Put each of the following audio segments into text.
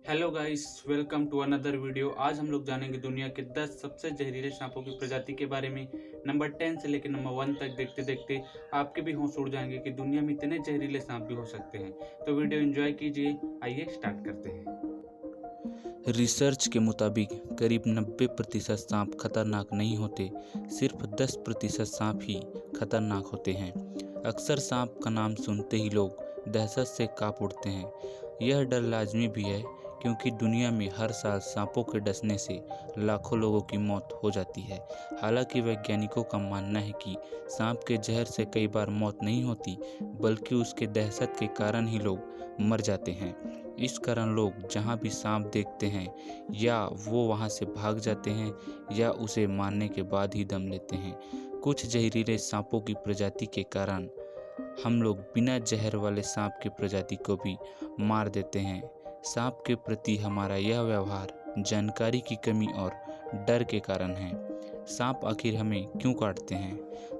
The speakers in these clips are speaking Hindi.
Hello guys, welcome to another video. आज हम लोग जानेंगे दुनिया के 10 सबसे जहरीले सांपों की प्रजाति के बारे में। नंबर 10 से लेकर नंबर 1 तक देखते देखते आपके भी होश उड़ जाएंगे कि दुनिया में इतने जहरीले सांप भी हो सकते हैं। तो वीडियो एंजॉय कीजिए। आइए स्टार्ट करते हैं। रिसर्च के मुताबिक करीब 90% सांप खतरनाक नहीं होते, सिर्फ 10% सांप ही खतरनाक होते हैं। अक्सर सांप का नाम सुनते ही लोग दहशत से कांप उठते हैं। यह डर लाजमी भी है, क्योंकि दुनिया में हर साल सांपों के डसने से लाखों लोगों की मौत हो जाती है। हालांकि वैज्ञानिकों का मानना है कि सांप के जहर से कई बार मौत नहीं होती, बल्कि उसके दहशत के कारण ही लोग मर जाते हैं। इस कारण लोग जहाँ भी सांप देखते हैं या वो वहाँ से भाग जाते हैं या उसे मारने के बाद ही दम लेते हैं। कुछ जहरीले सांपों की प्रजाति के कारण हम लोग बिना जहर वाले सांप की प्रजाति को भी मार देते हैं। सांप के प्रति हमारा यह व्यवहार जानकारी की कमी और डर के कारण है। सांप आखिर हमें क्यों काटते हैं?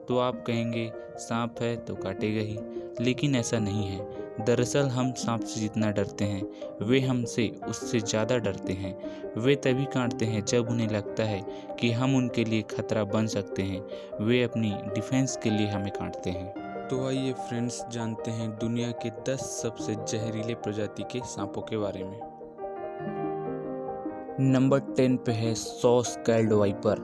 तो आप कहेंगे सांप है तो काटेगा ही, लेकिन ऐसा नहीं है। दरअसल हम सांप से जितना डरते हैं वे हमसे उससे ज़्यादा डरते हैं। वे तभी काटते हैं जब उन्हें लगता है कि हम उनके लिए खतरा बन सकते हैं। वे अपनी डिफेंस के लिए हमें काटते हैं। तो आइए फ्रेंड्स, जानते हैं दुनिया के 10 सबसे जहरीले प्रजाति के सांपों के बारे में। नंबर 10 पे है सॉ स्कैल्ड वाइपर।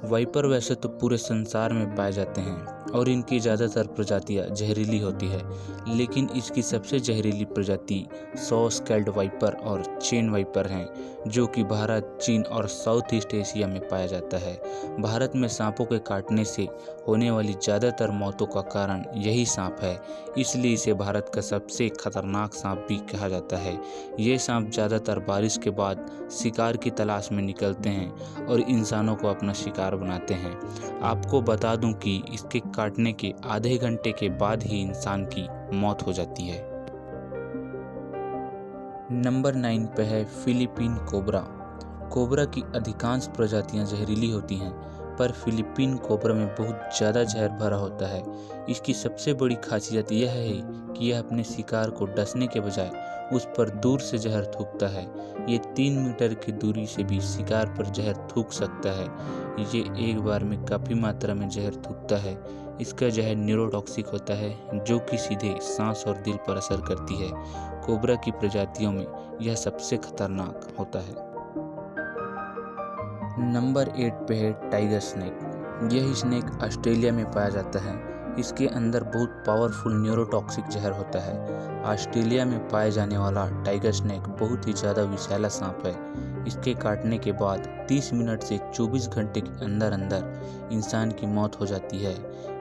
वाइपर वैसे तो पूरे संसार में पाए जाते हैं और इनकी ज़्यादातर प्रजातियां जहरीली होती है, लेकिन इसकी सबसे जहरीली प्रजाति सॉ स्कैल्ड वाइपर और चेन वाइपर हैं, जो कि भारत, चीन और साउथ ईस्ट एशिया में पाया जाता है। भारत में सांपों के काटने से होने वाली ज़्यादातर मौतों का कारण यही सांप है, इसलिए इसे भारत का सबसे खतरनाक सांप भी कहा जाता है। ये सांप ज़्यादातर बारिश के बाद शिकार की तलाश में निकलते हैं और इंसानों को अपना शिकार बनाते हैं। आपको बता दूं कि इसके काटने के आधे घंटे के बाद ही इंसान की मौत हो जाती है। नंबर 9 पे है फिलीपीन कोबरा। कोबरा की अधिकांश प्रजातियां जहरीली होती हैं, पर फिलीपीन कोबरा में बहुत ज़्यादा जहर भरा होता है। इसकी सबसे बड़ी खासियत यह है कि यह अपने शिकार को डसने के बजाय उस पर दूर से जहर थूकता है। ये 3 मीटर की दूरी से भी शिकार पर जहर थूक सकता है। ये एक बार में काफ़ी मात्रा में जहर थूकता है। इसका जहर न्यूरोटॉक्सिक होता है, जो कि सीधे सांस और दिल पर असर करती है। कोबरा की प्रजातियों में यह सबसे खतरनाक होता है। नंबर 8 पे है टाइगर स्नेक। यह स्नेक ऑस्ट्रेलिया में पाया जाता है। इसके अंदर बहुत पावरफुल न्यूरोटॉक्सिक जहर होता है। ऑस्ट्रेलिया में पाए जाने वाला टाइगर स्नेक बहुत ही ज़्यादा विषैला सांप है। इसके काटने के बाद 30 मिनट से 24 घंटे के अंदर अंदर इंसान की मौत हो जाती है।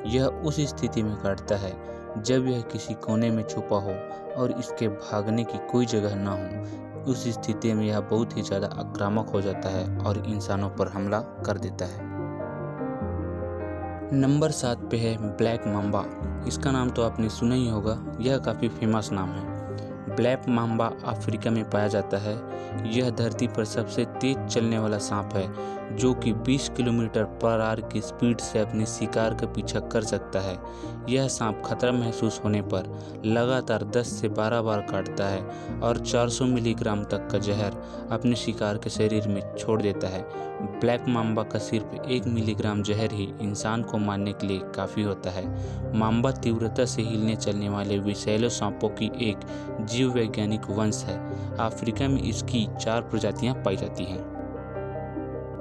यह उस स्थिति में काटता है जब यह किसी कोने में छुपा हो और इसके भागने की कोई जगह ना हो। उस स्थिति में यह बहुत ही ज़्यादा आक्रामक हो जाता है और इंसानों पर हमला कर देता है। नंबर 7 पे है ब्लैक माम्बा। इसका नाम तो आपने सुना ही होगा, यह काफ़ी फेमस नाम है। ब्लैक माम्बा अफ्रीका में पाया जाता है। यह धरती पर सबसे तेज चलने वाला सांप है, जो कि 20 किलोमीटर पर आवर की स्पीड से अपने शिकार का पीछा कर सकता है। यह सांप खतरा महसूस होने पर लगातार 10 से 12 बार काटता है और 400 मिलीग्राम तक का जहर अपने शिकार के शरीर में छोड़ देता है। ब्लैक माम्बा का सिर्फ 1 मिलीग्राम जहर ही इंसान को मारने के लिए काफ़ी होता है। माम्बा तीव्रता से हिलने चलने वाले विषैले सांपों की एक जीव वैज्ञानिक वंश है। अफ्रीका में इसकी 4 प्रजातियां पाई जाती हैं।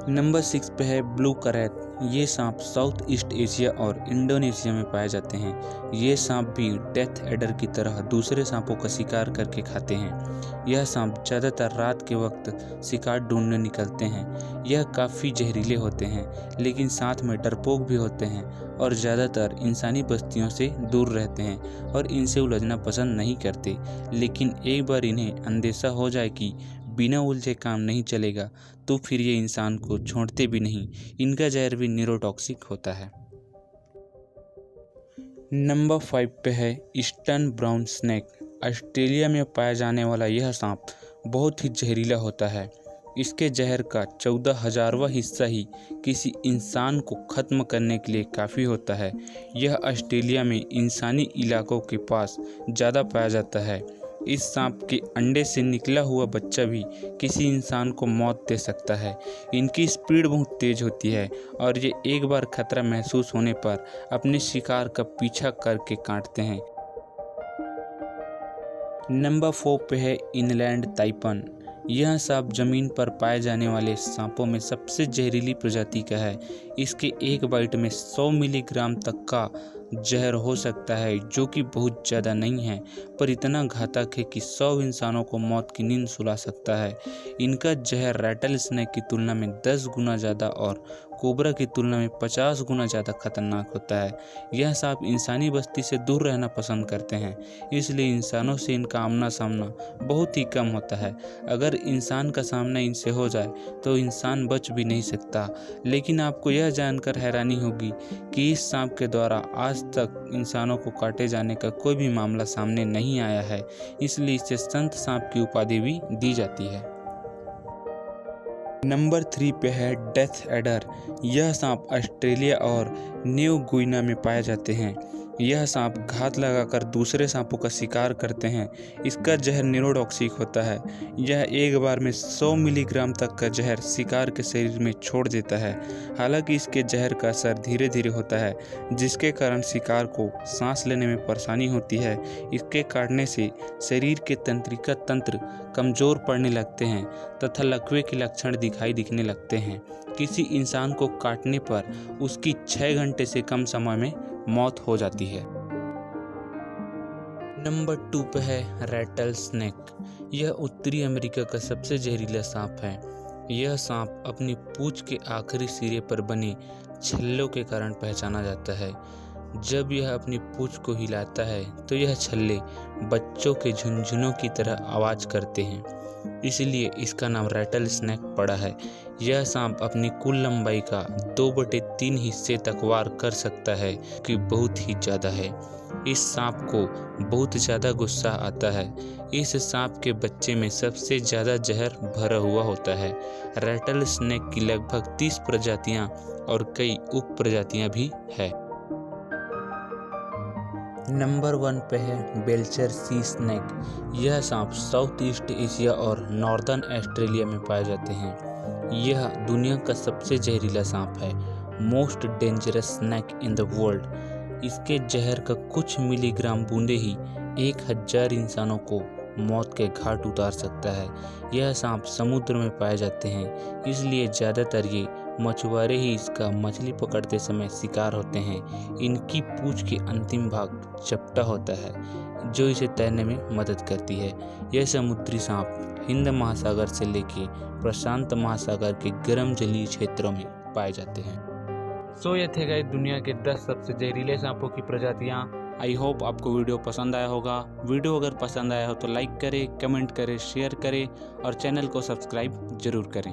नंबर 6 पे है ब्लू करैत। ये सांप साउथ ईस्ट एशिया और इंडोनेशिया में पाए जाते हैं। ये सांप भी डेथ एडर की तरह दूसरे सांपों का शिकार करके खाते हैं। यह सांप ज़्यादातर रात के वक्त शिकार ढूंढने निकलते हैं। यह काफ़ी जहरीले होते हैं, लेकिन साथ में डरपोक भी होते हैं और ज़्यादातर इंसानी बस्तियों से दूर रहते हैं और इनसे उलझना पसंद नहीं करते। लेकिन एक बार इन्हें अंदेशा हो जाए कि बिना उलझे काम नहीं चलेगा, तो फिर ये इंसान को छोड़ते भी नहीं। इनका जहर भी न्यूरोटॉक्सिक होता है। नंबर 5 पे है ईस्टर्न ब्राउन स्नेक। ऑस्ट्रेलिया में पाया जाने वाला यह सांप बहुत ही जहरीला होता है। इसके जहर का 14,000वां हिस्सा ही किसी इंसान को ख़त्म करने के लिए काफ़ी होता है। यह ऑस्ट्रेलिया में इंसानी इलाकों के पास ज़्यादा पाया जाता है। इस सांप के अंडे से निकला हुआ बच्चा भी किसी इंसान को मौत दे सकता है। इनकी स्पीड बहुत तेज होती है और ये एक बार खतरा महसूस होने पर अपने शिकार का पीछा करके काटते हैं। नंबर 4 पे है इनलैंड ताइपन। यह सांप जमीन पर पाए जाने वाले सांपों में सबसे जहरीली प्रजाति का है। इसके एक बाइट में 100 मिलीग्राम तक का जहर हो सकता है, जो कि बहुत ज़्यादा नहीं है, पर इतना घातक है कि 100 इंसानों को मौत की नींद सुला सकता है। इनका जहर रैटल स्नेक की तुलना में 10 गुना ज़्यादा और कोबरा की तुलना में 50 गुना ज़्यादा खतरनाक होता है। यह सांप इंसानी बस्ती से दूर रहना पसंद करते हैं, इसलिए इंसानों से इनका आमना सामना बहुत ही कम होता है। अगर इंसान का सामना इनसे हो जाए तो इंसान बच भी नहीं सकता। लेकिन आपको यह जानकर हैरानी होगी कि इस सांप के द्वारा आज तक इंसानों को काटे जाने का कोई भी मामला सामने नहीं आया है, इसलिए इसे संत सांप की उपाधि भी दी जाती है। नंबर 3 पे है डेथ एडर। यह सांप ऑस्ट्रेलिया और न्यू गुइना में पाए जाते हैं। यह सांप घात लगाकर दूसरे सांपों का शिकार करते हैं। इसका जहर न्यूरोटॉक्सिक होता है। यह एक बार में 100 मिलीग्राम तक का जहर शिकार के शरीर में छोड़ देता है। हालांकि इसके जहर का असर धीरे धीरे होता है, जिसके कारण शिकार को सांस लेने में परेशानी होती है। इसके काटने से शरीर के तंत्रिका तंत्र कमज़ोर पड़ने लगते हैं तथा लकवे के लक्षण दिखने लगते हैं। किसी इंसान को काटने पर उसकी 6 घंटे से कम समय में मौत हो जाती है। नंबर 2 पे है रैटल स्नेक। यह उत्तरी अमेरिका का सबसे जहरीला सांप है। यह सांप अपनी पूंछ के आखिरी सिरे पर बने छल्लों के कारण पहचाना जाता है। जब यह अपनी पूंछ को हिलाता है तो यह छल्ले बच्चों के झुनझुनों की तरह आवाज़ करते हैं, इसलिए इसका नाम रैटल स्नेक पड़ा है। यह सांप अपनी कुल लंबाई का 2/3 हिस्से तक वार कर सकता है, कि बहुत ही ज़्यादा है। इस सांप को बहुत ज़्यादा गुस्सा आता है। इस सांप के बच्चे में सबसे ज़्यादा जहर भरा हुआ होता है। रैटल स्नेक की लगभग 30 प्रजातियाँ और कई उप प्रजातियाँ भी है। नंबर 1 पे है बेल्चर सी स्नेक। यह सांप साउथ ईस्ट एशिया और नॉर्दर्न ऑस्ट्रेलिया में पाए जाते हैं। यह दुनिया का सबसे जहरीला सांप है, most dangerous snake in the world. इसके जहर का कुछ मिलीग्राम बूंदे ही 1000 इंसानों को मौत के घाट उतार सकता है। यह सांप समुद्र में पाए जाते हैं, इसलिए ज़्यादातर ये मछुआरे ही इसका मछली पकड़ते समय शिकार होते हैं। इनकी पूंछ के अंतिम भाग चपटा होता है, जो इसे तैरने में मदद करती है। यह समुद्री सांप हिंद महासागर से लेकर प्रशांत महासागर के गर्म जलीय क्षेत्रों में पाए जाते हैं। ये थे गाइस दुनिया के 10 सबसे जहरीले सांपों की प्रजातियाँ। आई होप आपको वीडियो पसंद आया होगा। वीडियो अगर पसंद आया हो तो लाइक करें, कमेंट करें, शेयर करें और चैनल को सब्सक्राइब जरूर करें।